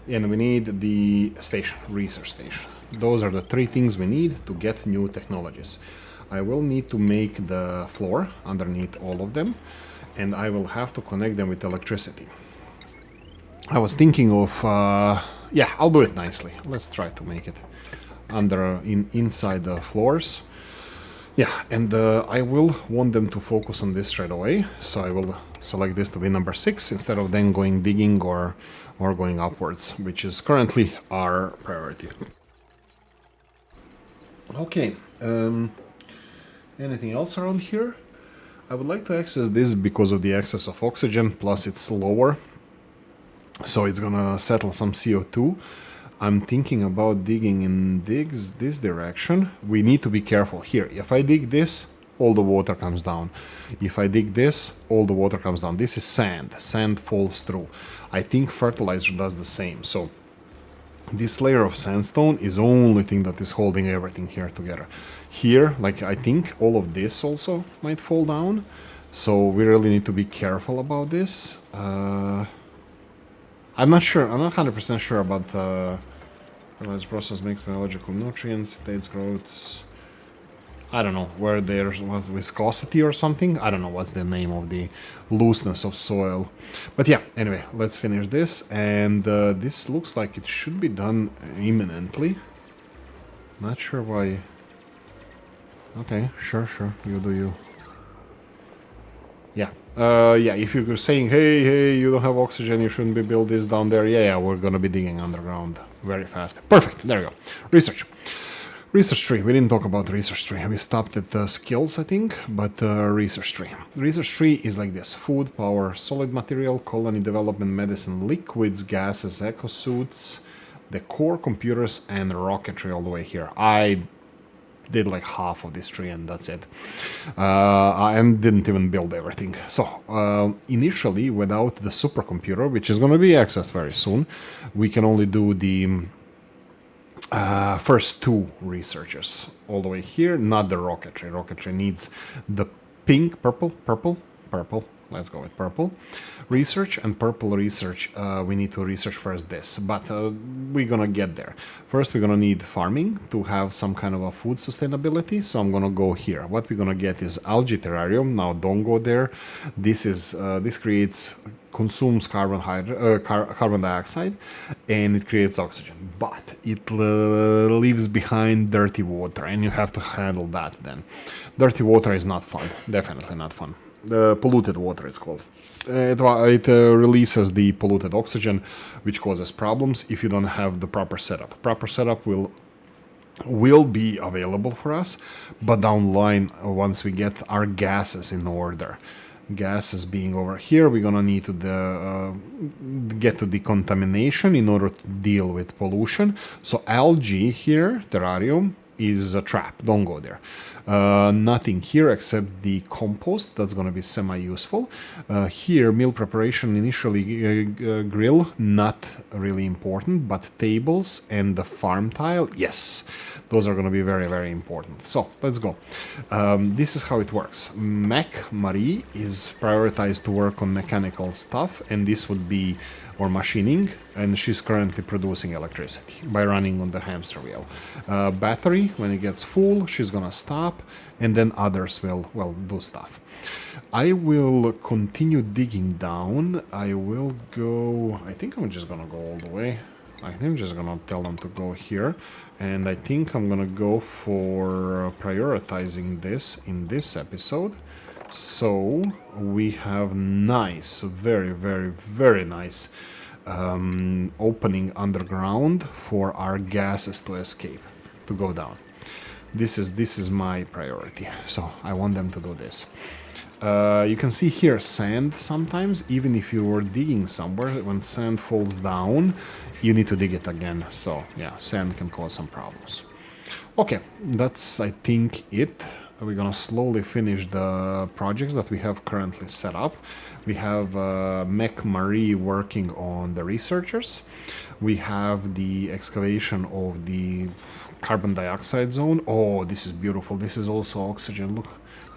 and we need the station, research station. Those are the three things we need to get new technologies. I will need to make the floor underneath all of them, and I will have to connect them with electricity. I was thinking of... yeah, I'll do it nicely. Let's try to make it inside the floors. Yeah, and I will want them to focus on this right away. So I will select this to be number 6 instead of then going digging or going upwards, which is currently our priority. Okay. Anything else around here? I would like to access this because of the excess of oxygen, plus it's lower. So it's gonna settle some CO2. I'm thinking about digging in this direction. We need to be careful here. If I dig this, all the water comes down. If I dig this, all the water comes down. This is sand. Sand falls through. I think fertilizer does the same. So this layer of sandstone is the only thing that is holding everything here together. Here, like, I think all of this also might fall down. So we really need to be careful about this. I'm not sure. I'm not 100% sure about the fertilizer process makes biological nutrients, states growths. I don't know where there's viscosity or something. I don't know what's the name of the looseness of soil. But yeah, anyway, let's finish this. And this looks like it should be done imminently. Not sure why. Okay, sure, you do you. Yeah. Yeah, if you're saying, hey, you don't have oxygen, you shouldn't be build this down there. Yeah, we're gonna be digging underground very fast. Perfect, there you go. Research tree. We didn't talk about research tree. We stopped at skills, I think, but research tree. Research tree is like this: food, power, solid material, colony development, medicine, liquids, gases, ecosuits, the core, computers, and rocketry all the way here. I did like half of this tree and that's it. And didn't even build everything. So initially, without the supercomputer, which is going to be accessed very soon, we can only do the first 2 researchers all the way here, not the rocketry. Rocketry needs the pink, purple. Let's go with purple research, and purple research, we need to research first this, but we're gonna get there. First, we're gonna need farming to have some kind of a food sustainability, so I'm gonna go here. What we're gonna get is algae terrarium. Now, don't go there. This consumes carbon dioxide, and it creates oxygen, but it leaves behind dirty water, and you have to handle that then. Dirty water is not fun, definitely not fun. Polluted water, it's called. It releases the polluted oxygen, which causes problems if you don't have the proper setup. Proper setup will be available for us, but down the line, once we get our gases in order. Gases being over here, we're gonna need to get to decontamination in order to deal with pollution. So algae here, terrarium, is a trap. Don't go there. Nothing here except the compost. That's going to be semi-useful. Here, meal preparation, initially grill, not really important, but tables and the farm tile, yes. Those are going to be very, very important. So, let's go. This is how it works. Marie is prioritized to work on mechanical stuff, and this would be or machining, and she's currently producing electricity by running on the hamster wheel. Battery, when it gets full, she's gonna stop, and then others will, well, do stuff. I will continue digging down. I will go... I think I'm just gonna go all the way. I'm just gonna tell them to go here, and I think I'm gonna go for prioritizing this in this episode. So we have nice, very, very, very nice opening underground for our gases to escape, to go down. This is my priority, so I want them to do this. You can see here sand sometimes, even if you were digging somewhere, when sand falls down, you need to dig it again. So yeah, sand can cause some problems. Okay, that's I think it. We're gonna slowly finish the projects that we have currently set up. We have Mech Marie working on the researchers. We have the excavation of the carbon dioxide zone. Oh, this is beautiful. This is also oxygen. Look,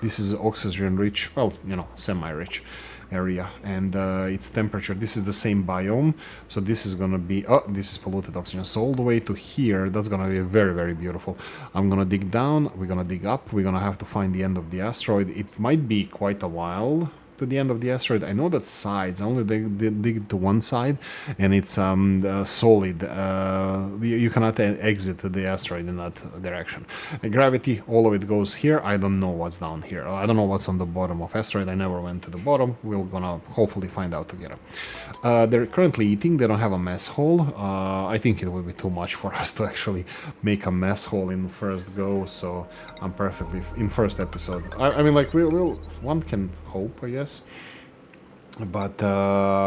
this is oxygen rich, well, you know, semi-rich area, and its temperature, this is the same biome, so this is gonna be, oh, this is polluted oxygen, so all the way to here, that's gonna be very, very beautiful. I'm gonna dig down, we're gonna dig up, we're gonna have to find the end of the asteroid. It might be quite a while to the end of the asteroid. I know that sides, I only dig to one side, and it's solid. You cannot exit the asteroid in that direction. Gravity, all of it goes here. I don't know what's down here. I don't know what's on the bottom of asteroid. I never went to the bottom. We're gonna hopefully find out together. They're currently eating. They don't have a mess hall. I think it would be too much for us to actually make a mess hall in first go, so I'm perfectly in first episode. I mean, like, one can hope, I guess, but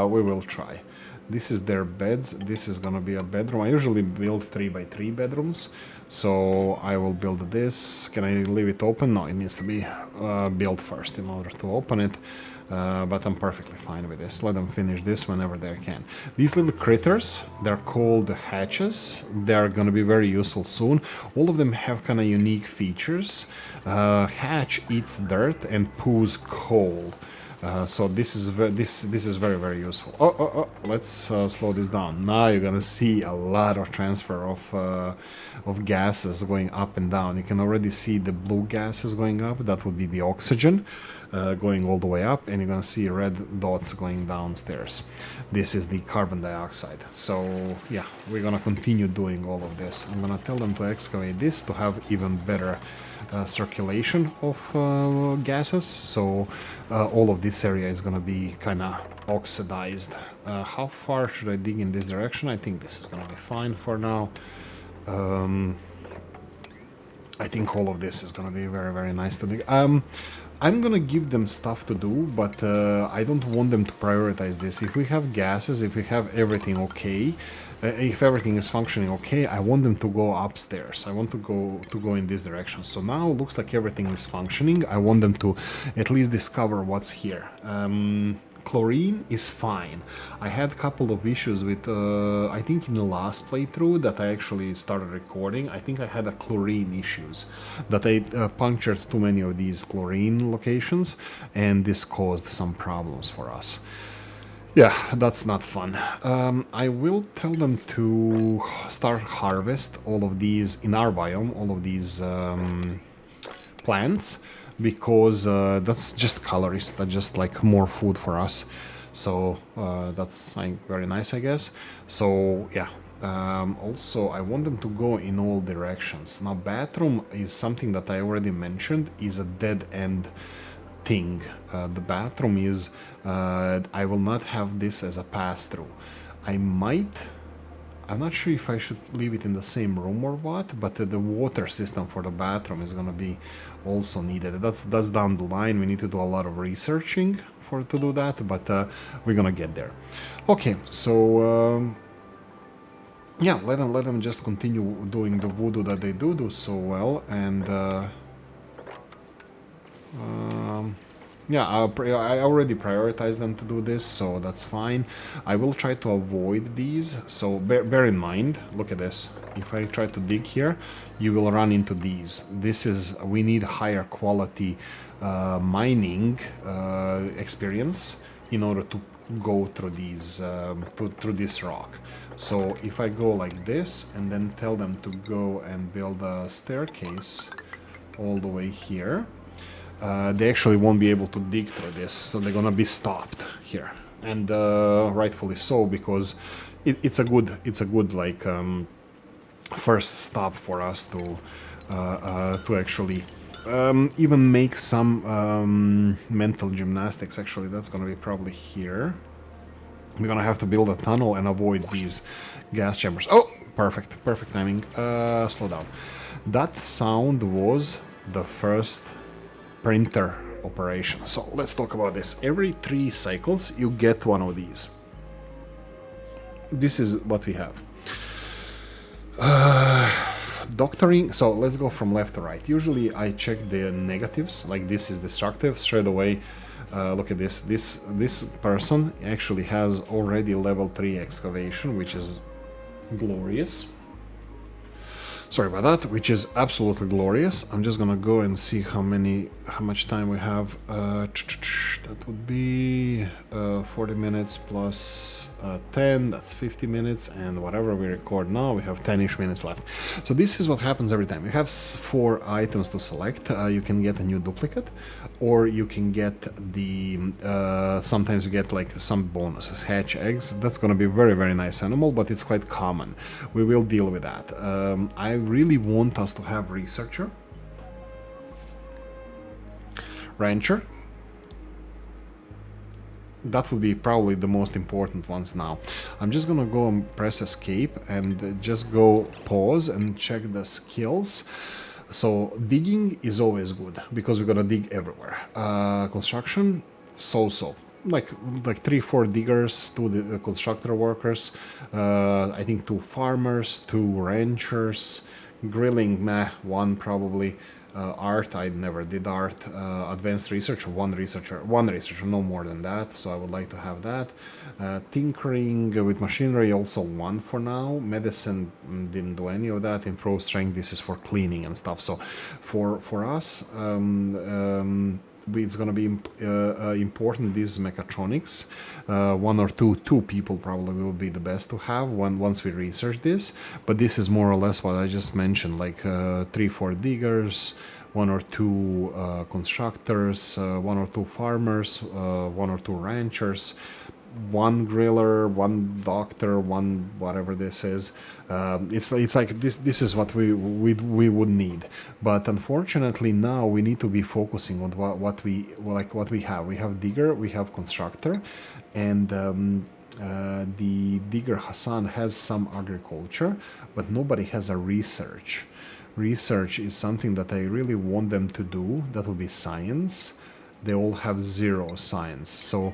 we will try. This is their beds. This is gonna be a bedroom. I usually build 3x3 bedrooms, so I will build this. Can I leave it open? No, it needs to be built first in order to open it. But I'm perfectly fine with this. Let them finish this whenever they can. These little critters, they're called hatches. They're going to be very useful soon. All of them have kind of unique features. Hatch eats dirt and poos coal. So this is very, very useful. Oh, let's slow this down. Now you're gonna see a lot of transfer of gases going up and down. You can already see the blue gases going up. That would be the oxygen going all the way up, and you're gonna see red dots going downstairs. This is the carbon dioxide. So yeah, we're gonna continue doing all of this. I'm gonna tell them to excavate this to have even better circulation of gases, so all of this area is gonna be kind of oxidized. How far should I dig in this direction? I think this is gonna be fine for now. I think all of this is gonna be very, very nice to dig. I'm gonna give them stuff to do, but I don't want them to prioritize this. If we have gases, if we have everything okay, if everything is functioning okay, I want them to go upstairs. I want to go in this direction. So now it looks like everything is functioning. I want them to at least discover what's here. Chlorine is fine. I had a couple of issues with, I think in the last playthrough that I actually started recording, I think I had a chlorine issues, that I punctured too many of these chlorine locations, and this caused some problems for us. Yeah, that's not fun. I will tell them to start harvest all of these in our biome, all of these plants, because that's just calories, that's just like more food for us. So that's very nice, I guess. So yeah, also I want them to go in all directions. Now bathroom is something that I already mentioned, is a dead end thing. The bathroom is, I will not have this as a pass-through. I'm not sure if I should leave it in the same room or what, but the water system for the bathroom is gonna be also needed. That's down the line. We need to do a lot of researching to do that, but we're gonna get there. Okay, so yeah, let them just continue doing the voodoo that they do so well, and yeah, I already prioritized them to do this, so that's fine. I will try to avoid these, so bear in mind, look at this. If I try to dig here, you will run into these. We need higher quality mining experience in order to go through these through this rock. So if I go like this and then tell them to go and build a staircase all the way here, they actually won't be able to dig through this, so they're gonna be stopped here, and rightfully so, because it's a good like first stop for us to actually even make some mental gymnastics. Actually, that's gonna be probably here. We're gonna have to build a tunnel and avoid these gas chambers. Oh, perfect timing. Slow down. That sound was the first printer operation. So let's talk about this. Every 3 cycles you get one of these. This is what we have. Doctoring. So let's go from left to right. Usually I check the negatives, like this is destructive straight away. Look at this. This person actually has already level 3 excavation, which is glorious. Sorry about that, which is absolutely glorious. I'm just gonna go and see how much time we have. That would be 40 minutes plus 10, that's 50 minutes, and whatever we record now, we have 10-ish minutes left. So this is what happens every time. You have 4 items to select. You can get a new duplicate, or you can get the, sometimes you get like some bonuses, hatch eggs. That's gonna be a very, very nice animal, but it's quite common. We will deal with that. I really want us to have researcher, rancher. That would be probably the most important ones now. I'm just gonna go and press escape and just go pause and check the skills. So digging is always good because we're gonna dig everywhere. Construction, so-so. Like 3-4 diggers, 2 constructor workers, I think 2 farmers, 2 ranchers, grilling, 1 probably. Art, I never did art. Advanced research, one researcher, no more than that, so I would like to have that. Tinkering with machinery, also 1 for now. Medicine, didn't do any of that. Improved strength, this is for cleaning and stuff. So for us, it's going to be important, these mechatronics. 1 or 2 people probably will be the best to have once we research this, but this is more or less what I just mentioned, like 3-4 diggers, 1 or 2 constructors, 1 or 2 farmers, 1 or 2 ranchers, 1 griller, 1 doctor, 1 whatever this is. It's like this is what we would need, but unfortunately now we need to be focusing on what we have. We have digger, we have constructor, and the digger Hassan has some agriculture, but nobody has a research. Research is something that I really want them to do. That will be science. They all have 0 science, so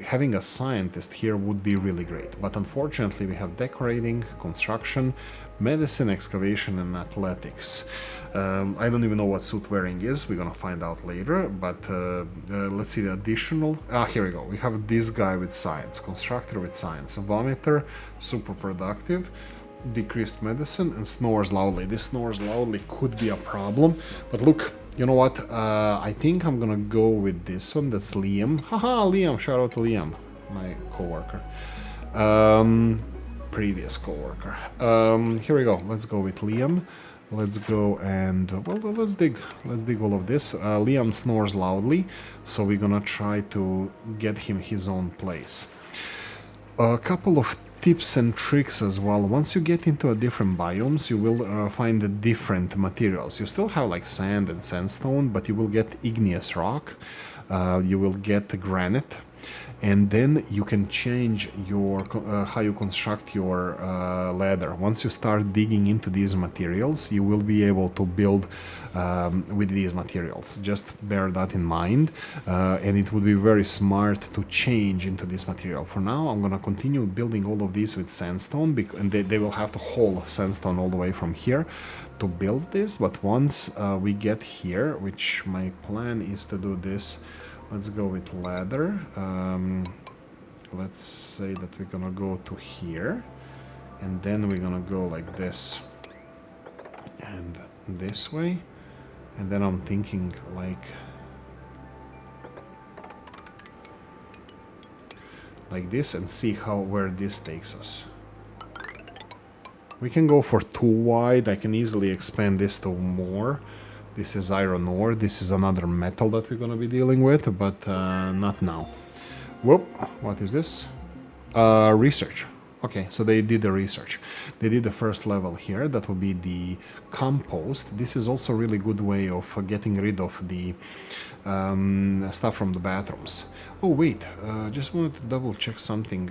having a scientist here would be really great. But unfortunately we have decorating, construction, medicine, excavation, and athletics. I don't even know what suit wearing is. We're gonna find out later, but let's see the additional. Here we go. We have this guy with science, constructor with science, vomiter, super productive, decreased medicine, and snores loudly. This snores loudly could be a problem, but look, you know what? I think I'm gonna go with this one. That's Liam. Haha, Liam. Shout out to Liam, my co-worker. Previous co-worker. Here we go. Let's go with Liam. Let's go and, well, let's dig all of this. Liam snores loudly, so we're gonna try to get him his own place. A couple of tips and tricks as well. Once you get into a different biomes, you will find different materials. You still have like sand and sandstone, but you will get igneous rock, you will get granite, and then you can change your how you construct your ladder. Once you start digging into these materials, you will be able to build with these materials. Just bear that in mind, and it would be very smart to change into this material. For now, I'm gonna continue building all of these with sandstone, and they will have to haul sandstone all the way from here to build this. But once we get here, which my plan is to do this, let's go with ladder. Let's say that we're gonna go to here, and then we're gonna go like this and this way, and then I'm thinking like this and see where this takes us. We can go for 2 wide. I can easily expand this to more. This is iron ore. This is another metal that we're going to be dealing with, but not now. Whoop, what is this? Research. Okay, so they did the research. They did the first level here. That will be the compost. This is also a really good way of getting rid of the stuff from the bathrooms. Oh, wait. Just wanted to double check something.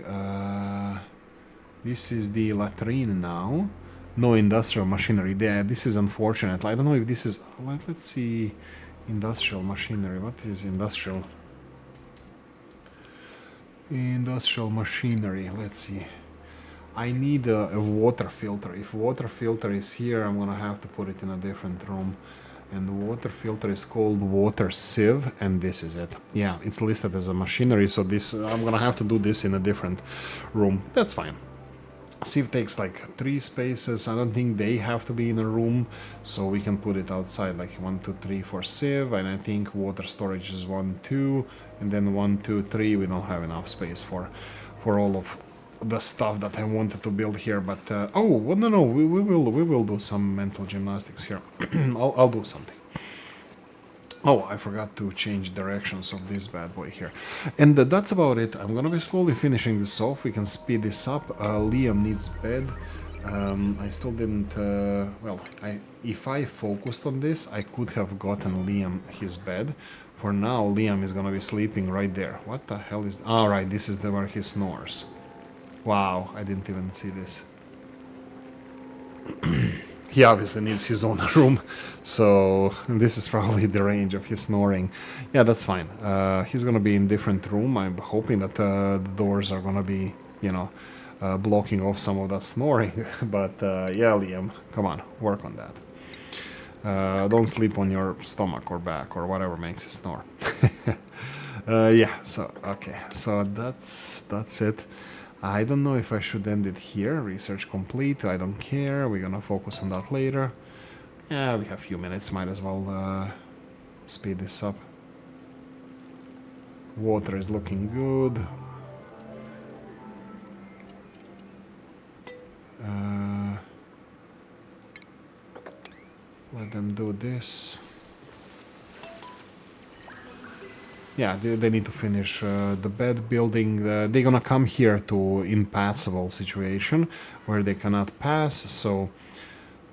This is the latrine now. No industrial machinery there. This is unfortunate. I don't know if this is... Let's see. Industrial machinery. What is industrial? Industrial machinery. Let's see. I need a water filter. If water filter is here, I'm gonna have to put it in a different room. And the water filter is called water sieve, and this is it. Yeah, it's listed as a machinery, so this I'm gonna have to do this in a different room. That's fine. Sieve takes like 3 spaces. I don't think they have to be in a room, so we can put it outside, like 1, 2, 3 for sieve, and I think water storage is 1, 2, and then 1, 2, 3. We don't have enough space for all of the stuff that I wanted to build here, but oh well, no, we will do some mental gymnastics here. I'll do something. Oh, I forgot to change directions of this bad boy here. And that's about it. I'm gonna be slowly finishing this off. We can speed this up. Liam needs bed. I still didn't... well, if I focused on this, I could have gotten Liam his bed. For now, Liam is gonna be sleeping right there. What the hell is... Alright, this is where he snores. Wow, I didn't even see this. He obviously needs his own room, so this is probably the range of his snoring. Yeah, that's fine. He's gonna be in different room. I'm hoping that the doors are gonna be, you know, blocking off some of that snoring. But yeah, Liam, come on, work on that. Don't sleep on your stomach or back or whatever makes you snore. Yeah, so okay, so that's it. I don't know if I should end it here. Research complete. I don't care. We're gonna focus on that later. Yeah, we have a few minutes. Might as well speed this up. Water is looking good. Let them do this. Yeah, they need to finish the bed building. They're gonna come here to impassable situation where they cannot pass, so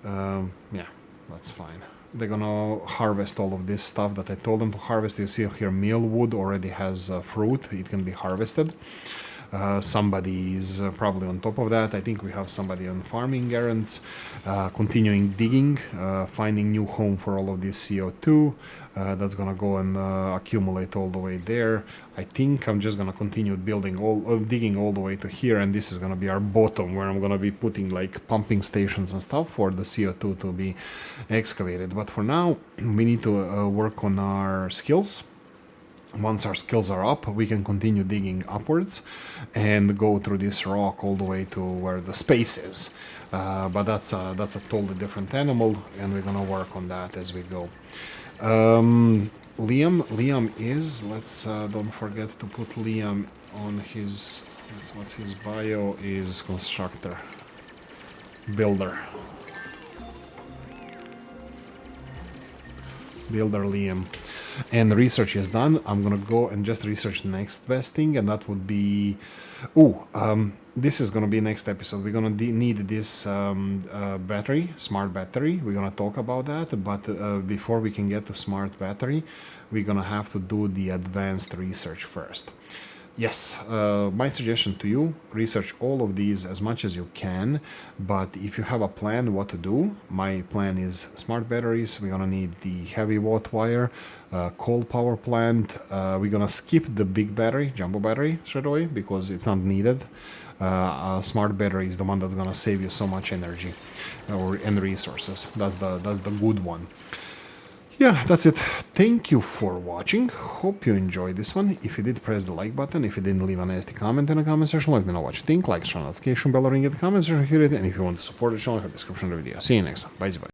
yeah, that's fine. They're gonna harvest all of this stuff that I told them to harvest. You see here mealwood already has fruit. It can be harvested. Somebody is probably on top of that. I think we have somebody on farming errands, continuing digging, finding new home for all of this CO2. That's gonna go and accumulate all the way there. I think I'm just gonna continue building digging all the way to here, and this is gonna be our bottom where I'm gonna be putting like pumping stations and stuff for the CO2 to be excavated. But for now, we need to work on our skills. Once our skills are up, we can continue digging upwards and go through this rock all the way to where the space is. But that's a totally different animal, and we're gonna work on that as we go. Liam is, let's don't forget to put Liam on his, what's his bio, is constructor, builder Liam. And research is done. I'm gonna go and just research the next best thing, and that would be... this is gonna be next episode. We're gonna need this battery, smart battery. We're gonna talk about that, but before we can get to smart battery, we're gonna have to do the advanced research first. Yes, my suggestion to you, research all of these as much as you can, but if you have a plan what to do, my plan is smart batteries. We're gonna need the heavy watt wire, coal power plant. We're gonna skip the big battery, jumbo battery, straight away, because it's not needed. A smart battery is the one that's gonna save you so much energy and resources. That's the good one. Yeah, that's it. Thank you for watching. Hope you enjoyed this one. If you did, press the like button. If you didn't, leave a nasty comment in the comment section. Let me know what you think. Like, share, notification bell, ring at the comment section here. And if you want to support the channel, have a description of the video. See you next time. Bye bye.